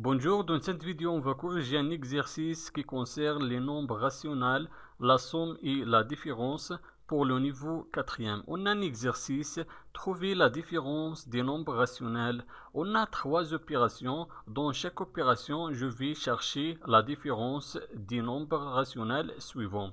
Bonjour, dans cette vidéo, on va corriger un exercice qui concerne les nombres rationnels, la somme et la différence pour le niveau 4e. On a un exercice, trouver la différence des nombres rationnels. On a 3 opérations. Dans chaque opération, je vais chercher la différence des nombres rationnels suivants.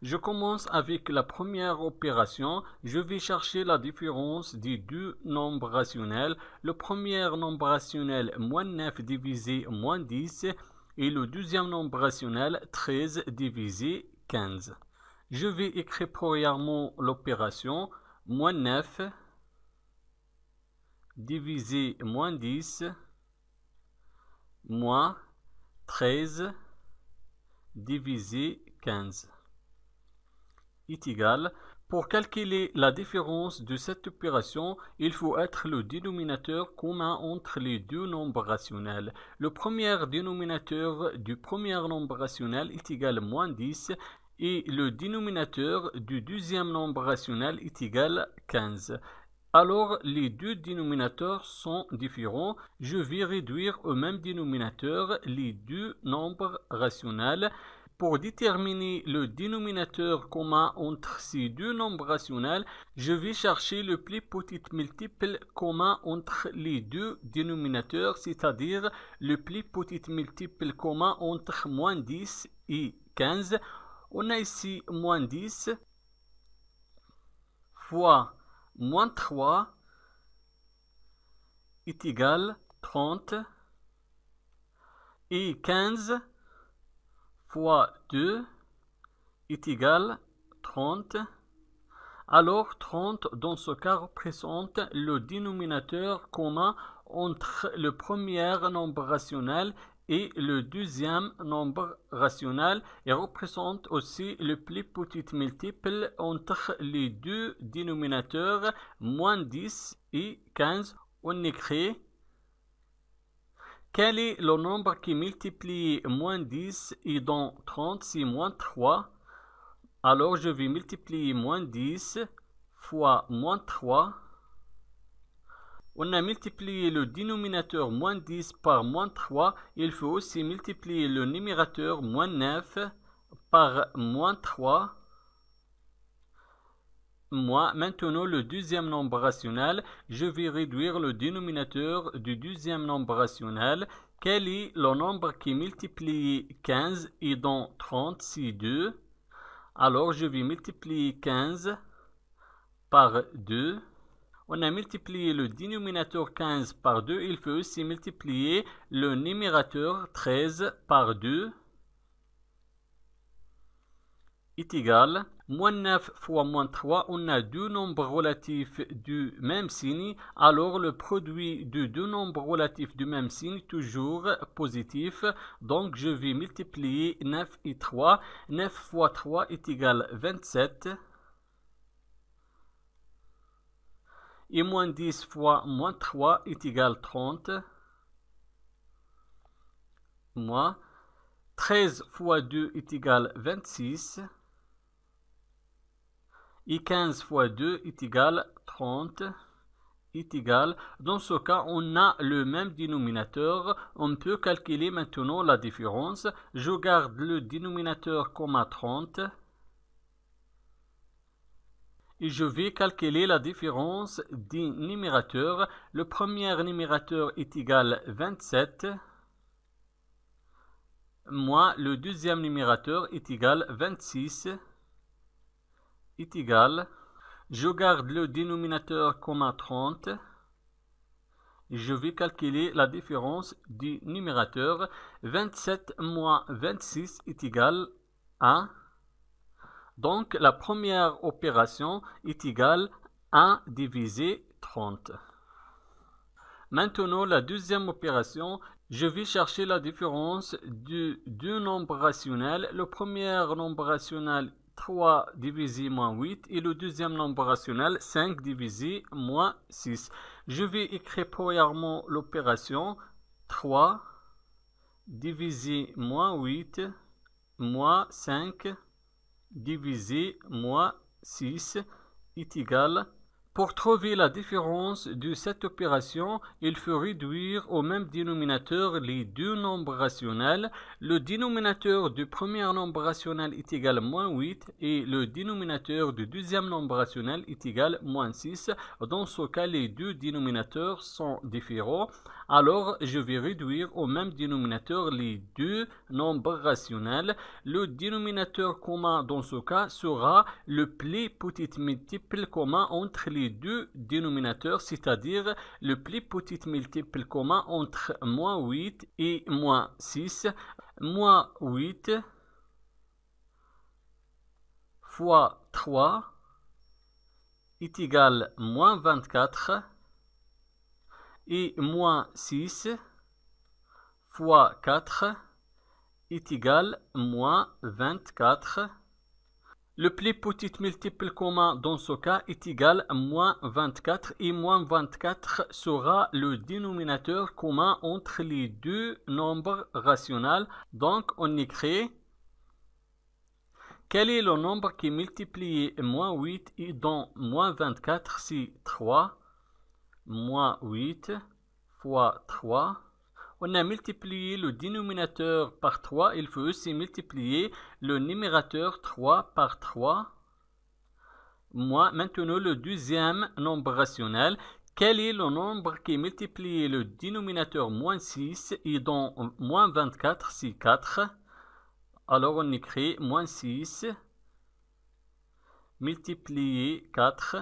Je commence avec la première opération. Je vais chercher la différence des deux nombres rationnels. Le premier nombre rationnel, moins 9 divisé moins 10. Et le deuxième nombre rationnel, 13 divisé 15. Je vais écrire premièrement l'opération. Moins 9 divisé moins 10 moins 13 divisé 15. Est égal. Pour calculer la différence de cette opération, il faut être le dénominateur commun entre les deux nombres rationnels. Le premier dénominateur du premier nombre rationnel est égal à moins 10 et le dénominateur du deuxième nombre rationnel est égal à 15. Alors, les deux dénominateurs sont différents. Je vais réduire au même dénominateur les deux nombres rationnels. Pour déterminer le dénominateur commun entre ces deux nombres rationnels, je vais chercher le plus petit multiple commun entre les deux dénominateurs, c'est-à-dire le plus petit multiple commun entre moins 10 et 15. On a ici moins 10 fois moins 3 est égal à 30 et 15 fois 2 est égal à 30. Alors 30 dans ce cas représente le dénominateur commun entre le premier nombre rationnel et le deuxième nombre rationnel et représente aussi le plus petit multiple entre les deux dénominateurs, moins 10 et 15. On écrit quel est le nombre qui multiplie moins 10 et dans 30, c'est moins 3. Alors je vais multiplier moins 10 fois moins 3. On a multiplié le dénominateur moins 10 par moins 3. Il faut aussi multiplier le numérateur moins 9 par moins 3. Maintenant le deuxième nombre rationnel, je vais réduire le dénominateur du deuxième nombre rationnel. Quel est le nombre qui multiplie 15 et dans 30, c'est 2. Alors je vais multiplier 15 par 2. On a multiplié le dénominateur 15 par 2. Il faut aussi multiplier le numérateur 13 par 2. Est égal. Moins 9 fois moins 3, on a deux nombres relatifs du même signe. Alors le produit de deux nombres relatifs du même signe toujours positif. Donc je vais multiplier 9 et 3. 9 fois 3 est égal à 27. Et moins 10 fois moins 3 est égal à 30. Moins 13 fois 2 est égal à 26. Et 15 fois 2 est égal à 30. Est égal. Dans ce cas, on a le même dénominateur. On peut calculer maintenant la différence. Je garde le dénominateur comme à 30. Et je vais calculer la différence des numérateurs. Le premier numérateur est égal à 27. Moins le deuxième numérateur est égal à 26. Est égal. Je garde le dénominateur comme à 30. Je vais calculer la différence du numérateur. 27 moins 26 est égal à 1. Donc la première opération est égale à 1 divisé 30. Maintenant la deuxième opération, je vais chercher la différence de deux nombres rationnels. Le premier nombre rationnel 3 divisé moins 8 et le deuxième nombre rationnel 5 divisé moins 6. Je vais écrire premièrement l'opération 3 divisé moins 8 moins 5 divisé moins 6 est égal à Pour trouver la différence de cette opération, il faut réduire au même dénominateur les deux nombres rationnels. Le dénominateur du premier nombre rationnel est égal à moins 8 et le dénominateur du deuxième nombre rationnel est égal à moins 6. Dans ce cas, les deux dénominateurs sont différents. Alors, je vais réduire au même dénominateur les deux nombres rationnels. Le dénominateur commun dans ce cas sera le plus petit multiple commun entre les deux dénominateurs, c'est-à-dire le plus petit multiple commun entre moins 8 et moins 6. Moins 8 fois 3 est égal à moins 24 et moins 6 fois 4 est égal à moins 24. Le plus petit multiple commun dans ce cas est égal à moins 24 et moins 24 sera le dénominateur commun entre les deux nombres rationnels. Donc on écrit quel est le nombre qui est multiplié moins 8 et dans moins 24, c'est 3. Moins 8 fois 3. On a multiplié le dénominateur par 3. Il faut aussi multiplier le numérateur 3 par 3. Maintenant, le deuxième nombre rationnel. Quel est le nombre qui est multiplié le dénominateur moins 6 et dans moins 24, c'est 4. Alors on écrit moins 6 multiplié 4.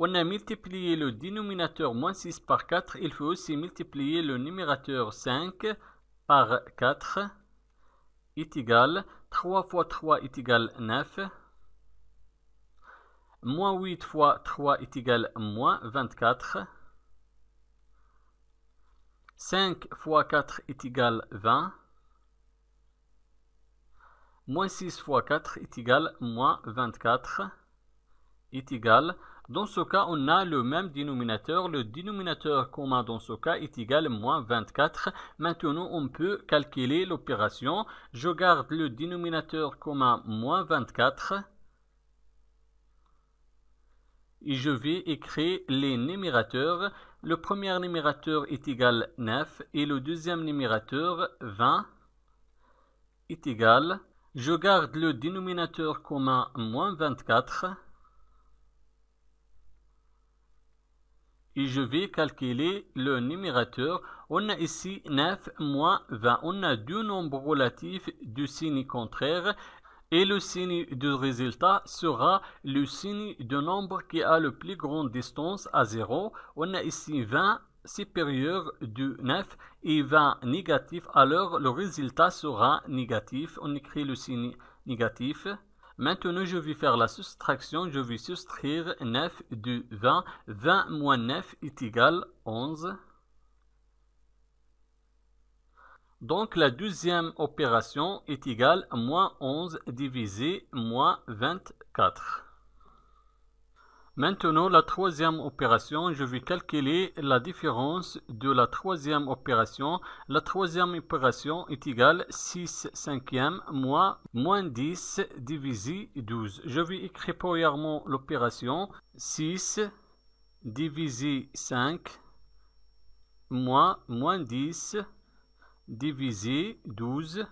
On a multiplié le dénominateur moins 6 par 4. Il faut aussi multiplier le numérateur 5 par 4 est égal. 3 fois 3 est égal à 9. Moins 8 fois 3 est égal à moins 24. 5 fois 4 est égal à 20. Moins 6 fois 4 est égal à moins 24 est égal. Dans ce cas, on a le même dénominateur. Le dénominateur commun dans ce cas est égal à moins 24. Maintenant, on peut calculer l'opération. Je garde le dénominateur commun moins 24. Et je vais écrire les numérateurs. Le premier numérateur est égal à 9 et le deuxième numérateur 20 est égal. Je garde le dénominateur commun moins 24. Et je vais calculer le numérateur. On a ici 9 moins 20. On a deux nombres relatifs du signe contraire. Et le signe du résultat sera le signe du nombre qui a le plus grande distance à 0. On a ici 20 supérieur du 9 et 20 négatif. Alors le résultat sera négatif. On écrit le signe négatif. Maintenant, je vais faire la soustraction. Je vais soustraire 9 de 20. 20 moins 9 est égal à 11. Donc, la deuxième opération est égale à moins 11 divisé moins 24. Maintenant, la troisième opération, je vais calculer la différence de la troisième opération. La troisième opération est égale à 6 cinquièmes moins 10 divisé 12. Je vais écrire premièrement l'opération 6 divisé 5 moins 10 divisé 12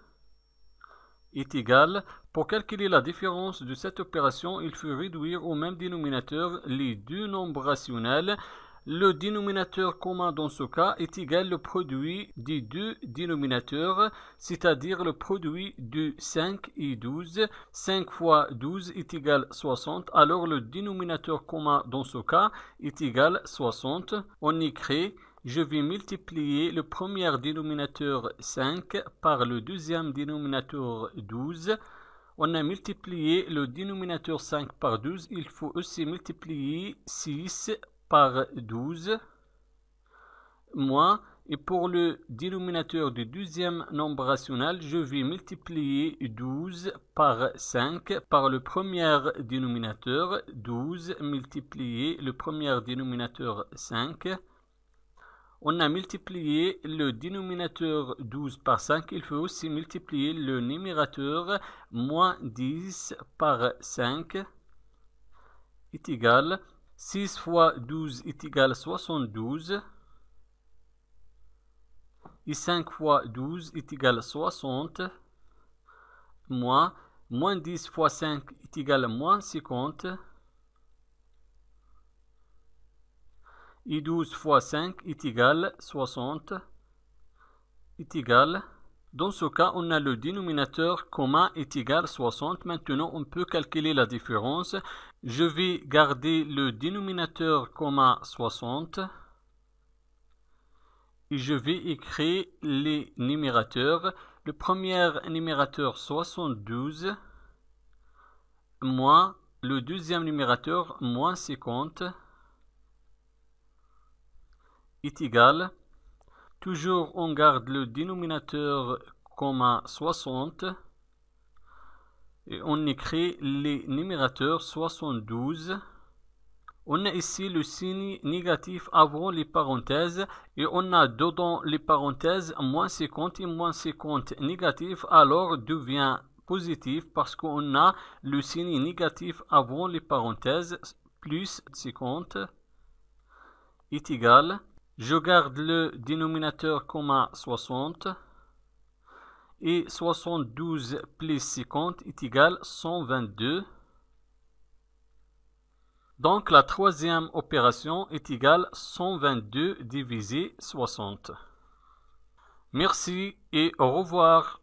est égal. Pour calculer la différence de cette opération, il faut réduire au même dénominateur les deux nombres rationnels. Le dénominateur commun dans ce cas est égal au produit des deux dénominateurs, c'est-à-dire le produit de 5 et 12. 5 fois 12 est égal à 60. Alors le dénominateur commun dans ce cas est égal à 60. On écrit je vais multiplier le premier dénominateur 5 par le deuxième dénominateur 12. On a multiplié le dénominateur 5 par 12. Il faut aussi multiplier 6 par 12. Moins. Et pour le dénominateur du deuxième nombre rationnel, je vais multiplier 12 par 5 par le premier dénominateur. 12 multiplié le premier dénominateur 5. On a multiplié le dénominateur 12 par 5. Il faut aussi multiplier le numérateur moins 10 par 5 est égal. 6 fois 12 est égal à 72. Et 5 fois 12 est égal à 60. Moins 10 fois 5 est égal à moins 50. Et 12 fois 5 est égal à 60. Est égal. Dans ce cas, on a le dénominateur commun est égal à 60. Maintenant, on peut calculer la différence. Je vais garder le dénominateur commun 60. Et je vais écrire les numérateurs. Le premier numérateur 72 moins le deuxième numérateur moins 50 est égal. Toujours on garde le dénominateur commun 60 et on écrit les numérateurs 72. On a ici le signe négatif avant les parenthèses et on a dedans les parenthèses moins 50 et moins 50 négatif, alors devient positif parce qu'on a le signe négatif avant les parenthèses. Plus 50 est égal. Je garde le dénominateur commun 60 et 72 plus 50 est égal à 122. Donc la troisième opération est égale à 122 divisé 60. Merci et au revoir.